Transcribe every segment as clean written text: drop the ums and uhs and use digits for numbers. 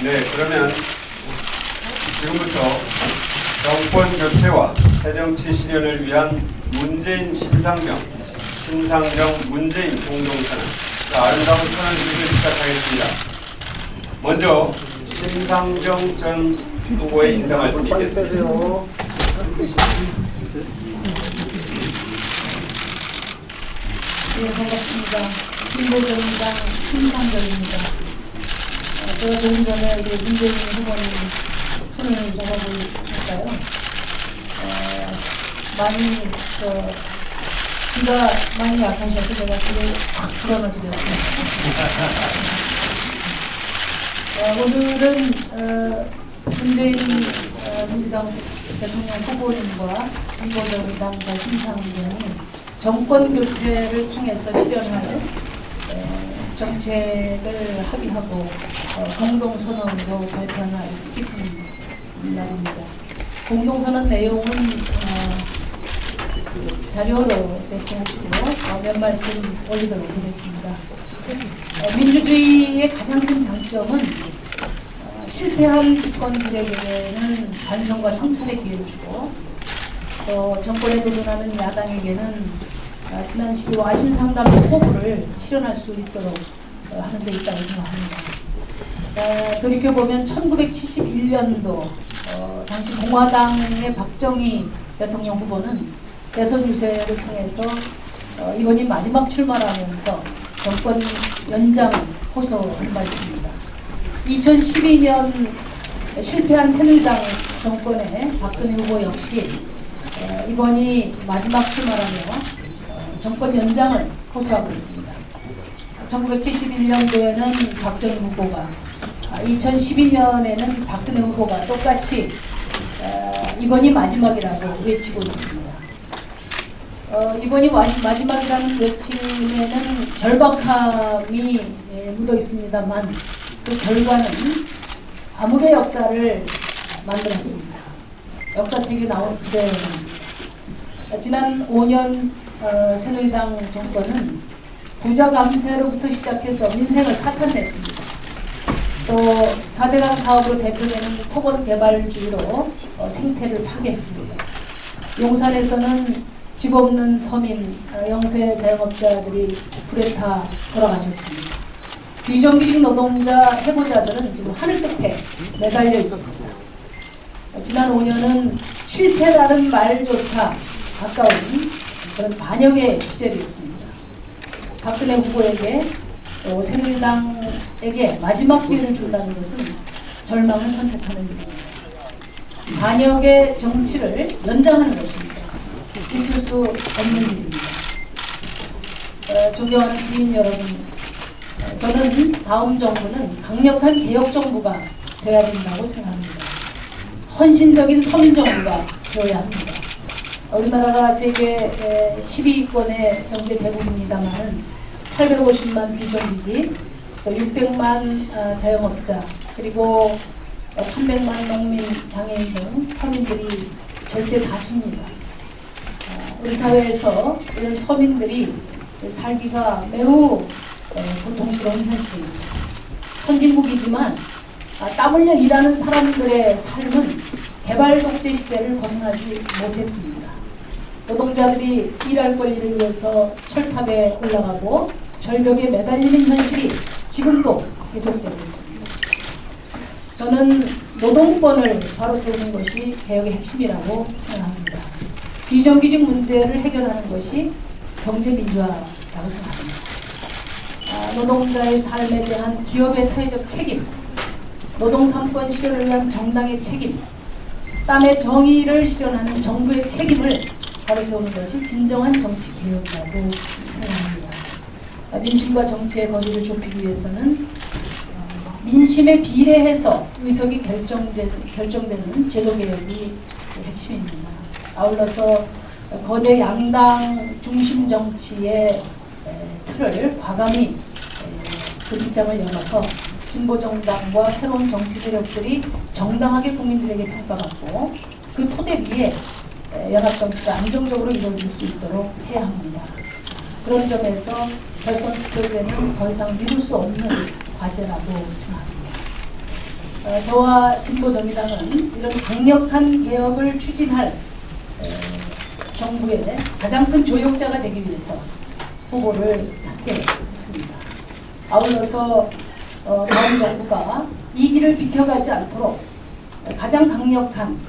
네, 그러면 지금부터 정권 교체와 새정치 실현을 위한 문재인 심상정 문재인 공동선언, 아름다운 선언식을 시작하겠습니다. 먼저 심상정 전 후보의 인사 말씀이 있겠습니다. 네, 반갑습니다. 진보정의당 심상정입니다. 제가 조금 전에 우리 문재인 후보님 손을 잡아보니까요. 귀가 많이 약하셔서 제가 귀를 확 불어넣어드렸습니다. 오늘은 문재인 민주당 대통령 후보님과 진보정의당 심상정이 정권 교체를 통해서 실현할 정책을 합의하고 공동선언으로 발표하는 뜻깊은 날입니다. 공동선언 내용은 자료로 배치하시고 몇 말씀 올리도록 하겠습니다. 민주주의의 가장 큰 장점은 실패한 집권 세력에게는 반성과 성찰의 기회를 주고 또 정권에 도전하는 야당에게는 지난 시기 와신 상담 포부를 실현할 수 있도록 하는 데 있다고 생각합니다. 돌이켜보면 1971년도 당시 공화당의 박정희 대통령 후보는 대선 유세를 통해서 이번이 마지막 출마하면서 정권 연장을 호소한 바 있습니다. 2012년 실패한 새누리당 정권의 박근혜 후보 역시 이번이 마지막 출마라며 정권 연장을 호소하고 있습니다. 1971년도에는 박정희 후보가, 2012년에는 박근혜 후보가 똑같이 이번이 마지막이라고 외치고 있습니다. 이번이 마지막이라는 외침에는 절박함이 묻어 있습니다만 그 결과는 암흑의 역사를 만들었습니다. 역사책에 나온 그대로입니다. 지난 5년 새누리당 정권은 부자 감세로부터 시작해서 민생을 파탄냈습니다. 또 4대강 사업으로 대표되는 토건 개발주의로 생태를 파괴했습니다. 용산에서는 집 없는 서민, 영세 자영업자들이 불에 타 돌아가셨습니다. 비정규직 노동자, 해고자들은 지금 하늘 끝에 매달려 있습니다. 지난 5년은 실패라는 말조차 가까운 그런 반역의 시절이었습니다. 박근혜 후보에게 새누리당에게 마지막 기회를 준다는 것은 절망을 선택하는 일입니다. 반역의 정치를 연장하는 것입니다. 있을 수 없는 일입니다. 존경하는 국민 여러분, 저는 다음 정부는 강력한 개혁 정부가 되어야 된다고 생각합니다. 헌신적인 서민 정부가 되어야 합니다. 우리나라가 세계 10위권의 경제 대국입니다만 850만 비정규직, 또 600만 자영업자, 그리고 300만 농민, 장애인 등 서민들이 절대 다수입니다. 우리 사회에서 이런 서민들이 살기가 매우 고통스러운 현실입니다. 선진국이지만 땀 흘려 일하는 사람들의 삶은 개발 독재 시대를 벗어나지 못했습니다. 노동자들이 일할 권리를 위해서 철탑에 올라가고 절벽에 매달리는 현실이 지금도 계속되고 있습니다. 저는 노동권을 바로 세우는 것이 개혁의 핵심이라고 생각합니다. 비정규직 문제를 해결하는 것이 경제민주화라고 생각합니다. 노동자의 삶에 대한 기업의 사회적 책임, 노동 3권 실현을 위한 정당의 책임, 땀의 정의를 실현하는 정부의 책임을 바로 세우는 것이 진정한 정치 개혁이라고 생각합니다. 민심과 정치의 거리를 좁히기 위해서는 민심에 비례해서 의석이 결정되는 제도 개혁이 핵심입니다. 아울러서 거대 양당 중심 정치의 틀을 과감히 그 빗장을 열어서 진보정당과 새로운 정치 세력들이 정당하게 국민들에게 평가받고 그 토대 위에 연합정치가 안정적으로 이루어질 수 있도록 해야 합니다. 그런 점에서 결선 투표제는 더 이상 미룰 수 없는 과제라고 생각합니다. 저와 진보정의당은 이런 강력한 개혁을 추진할 정부의 가장 큰 조력자가 되기 위해서 후보를 선택했습니다. 아울러서 다음 정부가 이 길을 비켜가지 않도록 가장 강력한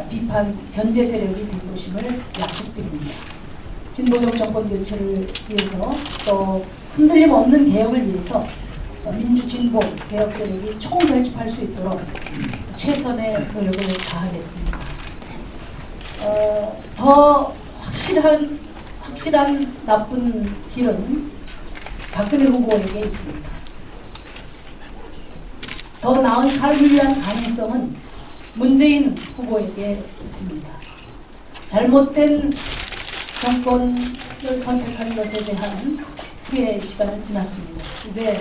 비판 견제 세력이 될 것임을 약속드립니다. 진보적 정권 교체를 위해서 또 흔들림 없는 개혁을 위해서 민주 진보 개혁 세력이 총결집할 수 있도록 최선의 노력을 다하겠습니다. 더 확실한 나쁜 길은 박근혜 후보에게 있습니다. 더 나은 삶을 위한 가능성은 문재인 후보에게 있습니다. 잘못된 정권을 선택한 것에 대한 후회 시간은 지났습니다. 이제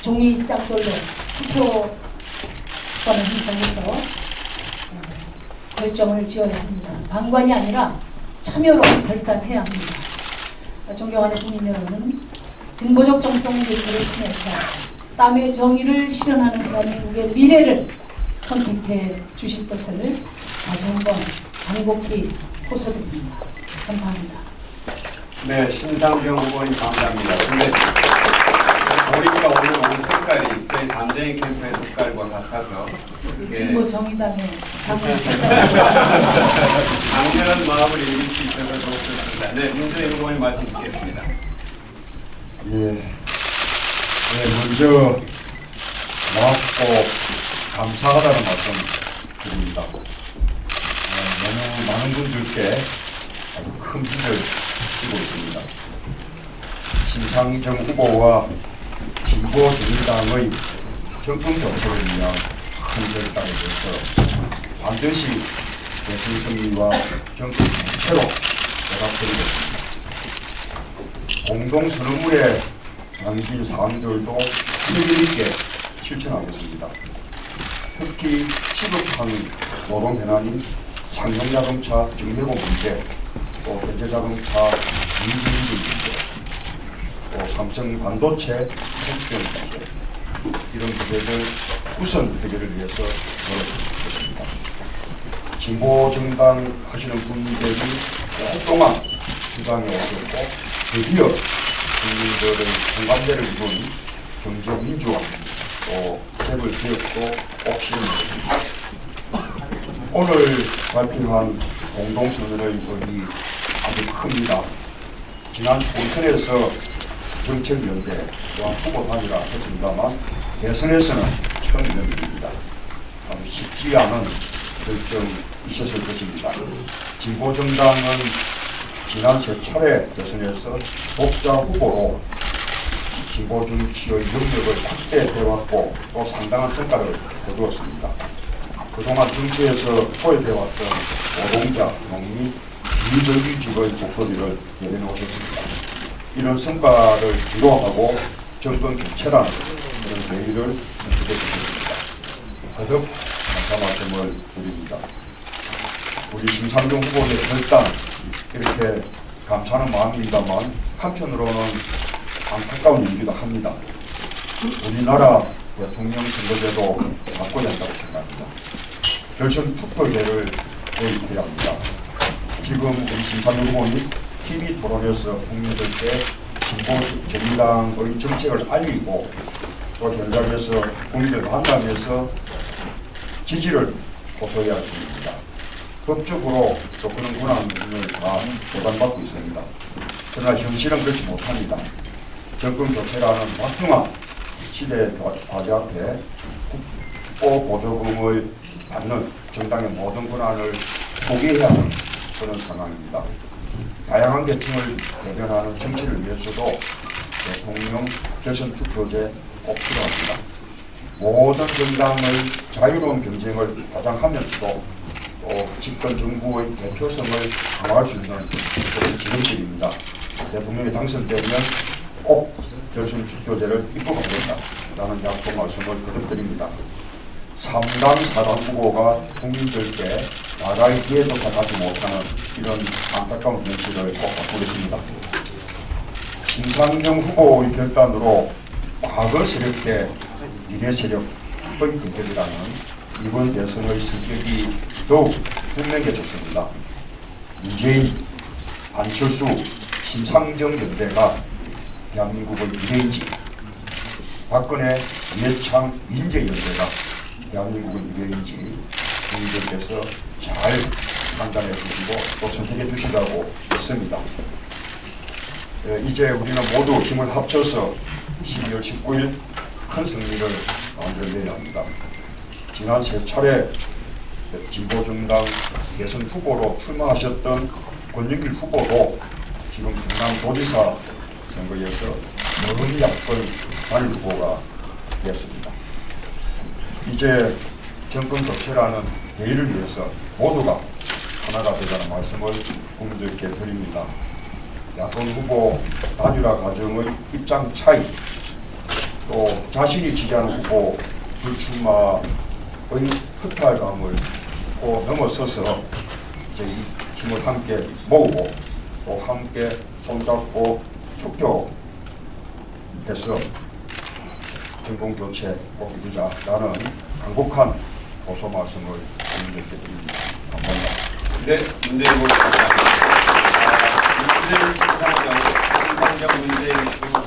종이 짝돌로 투표권을 행사해서 결정을 지어야 합니다. 방관이 아니라 참여로 결단해야 합니다. 존경하는 국민 여러분, 진보적 정권 교체를 통해서 땀의 정의를 실현하는 대한민국의 미래를 선택해 주실 것을 다시 한번 간곡히 호소드립니다. 감사합니다. 네, 심상정 후보님 감사합니다. 근데 보니까 오늘 옷 색깔이 저희 담쟁이 캠프의 색깔과 같아서 진보 정의당의 강렬한 마음을 읽을 수 있어서 너무 좋습니다. 네, 문재인 후보님 말씀 듣겠습니다. 먼저 고맙고 감사하다는 말씀 드립니다. 너무 많은 분들께 아주 큰 빚을 지고 있습니다. 심상정 후보와 진보정의당의 정권 교체를 위한 큰 결단에 대해서 반드시 대선 승리와 정권 교체로 대답드리겠습니다. 공동선언문에 담긴 사항들도 책임있게 실천하겠습니다. 특히 시급한 노동 현안인 상용자동차 정례고 문제, 또 현대자동차 인증인증 문제, 또 삼성 반도체 적정 문제, 이런 문제들 우선 해결을 위해서 노력할 것입니다. 진보 정당 하시는 분들이 오랫동안 정당에 오셨고 드디어 국민들의 공감대를 이룬 경제민주화 또 재벌개혁도 꼭 실현하겠습니다. 오늘 발표한 공동선언의 의미 아주 큽니다. 지난 총선에서 정책연대와 후보단이라 했습니다만 대선에서는 처음 연대입니다. 아주 쉽지 않은 결정이셨을 것입니다. 진보정당은 지난 세 차례 대선에서 독자 후보로 진보 정치의 영역을 확대해왔고 또 상당한 성과를 거두었습니다. 그동안 정치에서 소외되어왔던 노동자, 농민, 비정규직의 목소리를 내려놓으셨습니다. 이런 성과를 기록하고 정권 교체라는 그런 내일을 선택해 주셨습니다. 거듭 감사 말씀을 드립니다. 우리 심상정 후보의 결단 이렇게 감사하는 마음입니다만 한편으로는 안타까운 일이기도 합니다. 우리나라 대통령 선거제도 바꿔야 한다고 생각합니다. 결선 투표제를 도입해야 합니다. 지금 우리 심상정 후보님 TV 토론에서 국민들께 진보 정의당의 정책을 알리고 또 현장에서 국민들 만나면서 지지를 호소해야 됩니다. 법적으로 또 그런 권한을 다 보장받고 있습니다. 그러나 현실은 그렇지 못합니다. 정권 교체라는 막중한 시대 과제 앞에 국고 보조금을 받는 정당의 모든 권한을 포기해야 하는 그런 상황입니다. 다양한 계층을 대변하는 정치를 위해서도 대통령 결선 투표제 꼭 필요합니다. 모든 정당의 자유로운 경쟁을 보장하면서도 또 집권 정부의 대표성을 강화할 수 있는 그런 지름길입니다. 대통령이 당선되면 꼭 결선 투표제를 입법하겠다라는 약속 말씀을 거듭드립니다. 3당 4당 후보가 국민들께 나라의 기회조차 갖지 못하는 이런 안타까운 현실을 꼭 바꾸겠습니다. 심상정 후보의 결단으로 과거 세력대 미래 세력 이번 대결이라는 이번 대선의 성격이 더욱 분명해졌습니다. 문재인, 안철수, 심상정 연대가 대한민국의 미래인지, 박근혜, 이해창, 민재 연대가 대한민국의 미래인지 국민들께서 잘 판단해 주시고 또 선택해 주시라고 믿습니다. 이제 우리는 모두 힘을 합쳐서 12월 19일 큰 승리를 만들어내야 합니다. 지난 세 차례 진보정당 대선 후보로 출마하셨던 권영길 후보도 지금 경남도지사 선거에서 너무 약간 단일 후보가 되었습니다. 이제 정권 교체라는 대의를 위해서 모두가 하나가 되자는 말씀을 국민들께 드립니다. 야권 후보 단일화 과정의 입장 차이, 또 자신이 지지하는 후보 불출마의 허탈감을 넘어서서 이제 이 힘을 함께 모으고 또 함께 손잡고 투표해서 정권 교체 꼭 이루자라는 간곡한 고소 말씀을 국민들께 드립니다. 감사합니다. 네, 문재인 후보 감사합니다. 심상정 문재인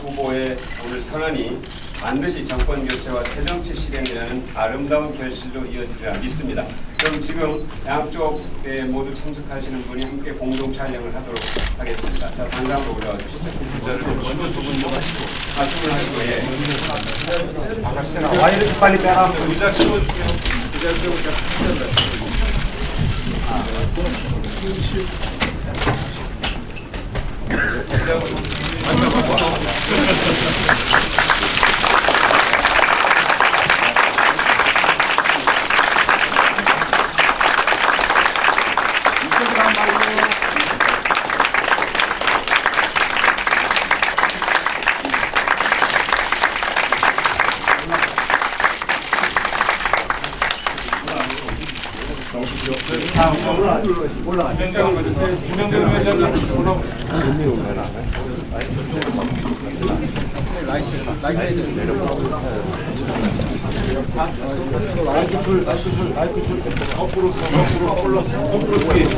후보의 오늘 선언이 반드시 정권 교체와 새정치 실현이라는 아름다운 결실로 이어지리라 믿습니다. 그럼 지금 양쪽에 모두 참석하시는 분이 함께 공동 촬영을 하도록 하겠습니다. 자, 당장으로 올라와 주시죠. 먼저 두 분 하시고, 두 분 하시고, 예. 와 이렇게 빨리 빼라. 의자 치워주세요. 의자 치워주세요.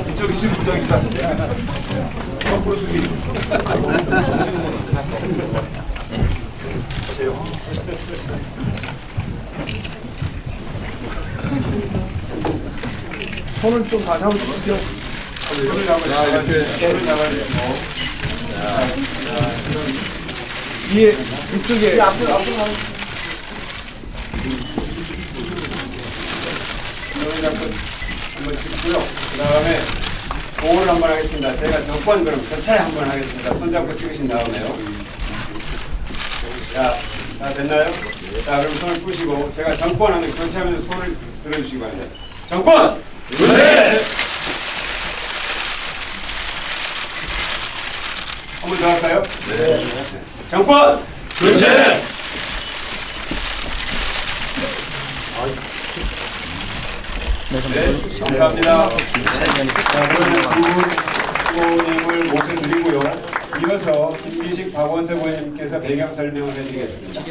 이쪽이 신부장이다. 거꾸로 쓰기. 손을 좀 다 잡으십시오. 손을 잡아주시고. 위에 이쪽에 손을 잡고 한번 짚고요. 그 다음에 보호를 한번 하겠습니다. 제가 정권 그럼 교체 한번 하겠습니다. 손잡고 찍으신 다음에요. 자, 다 됐나요? 자, 그럼 손을 푸시고 제가 정권 하면 교체하면서 손을 들어주시기 바랍니다. 정권! 교체! 한 번 더 할까요? 네. 정권! 교체! 네, 감사합니다. 후보님을 모셔드리고요. 이어서 김기식 박원석 의원님께서 배경 설명을 해드리겠습니다.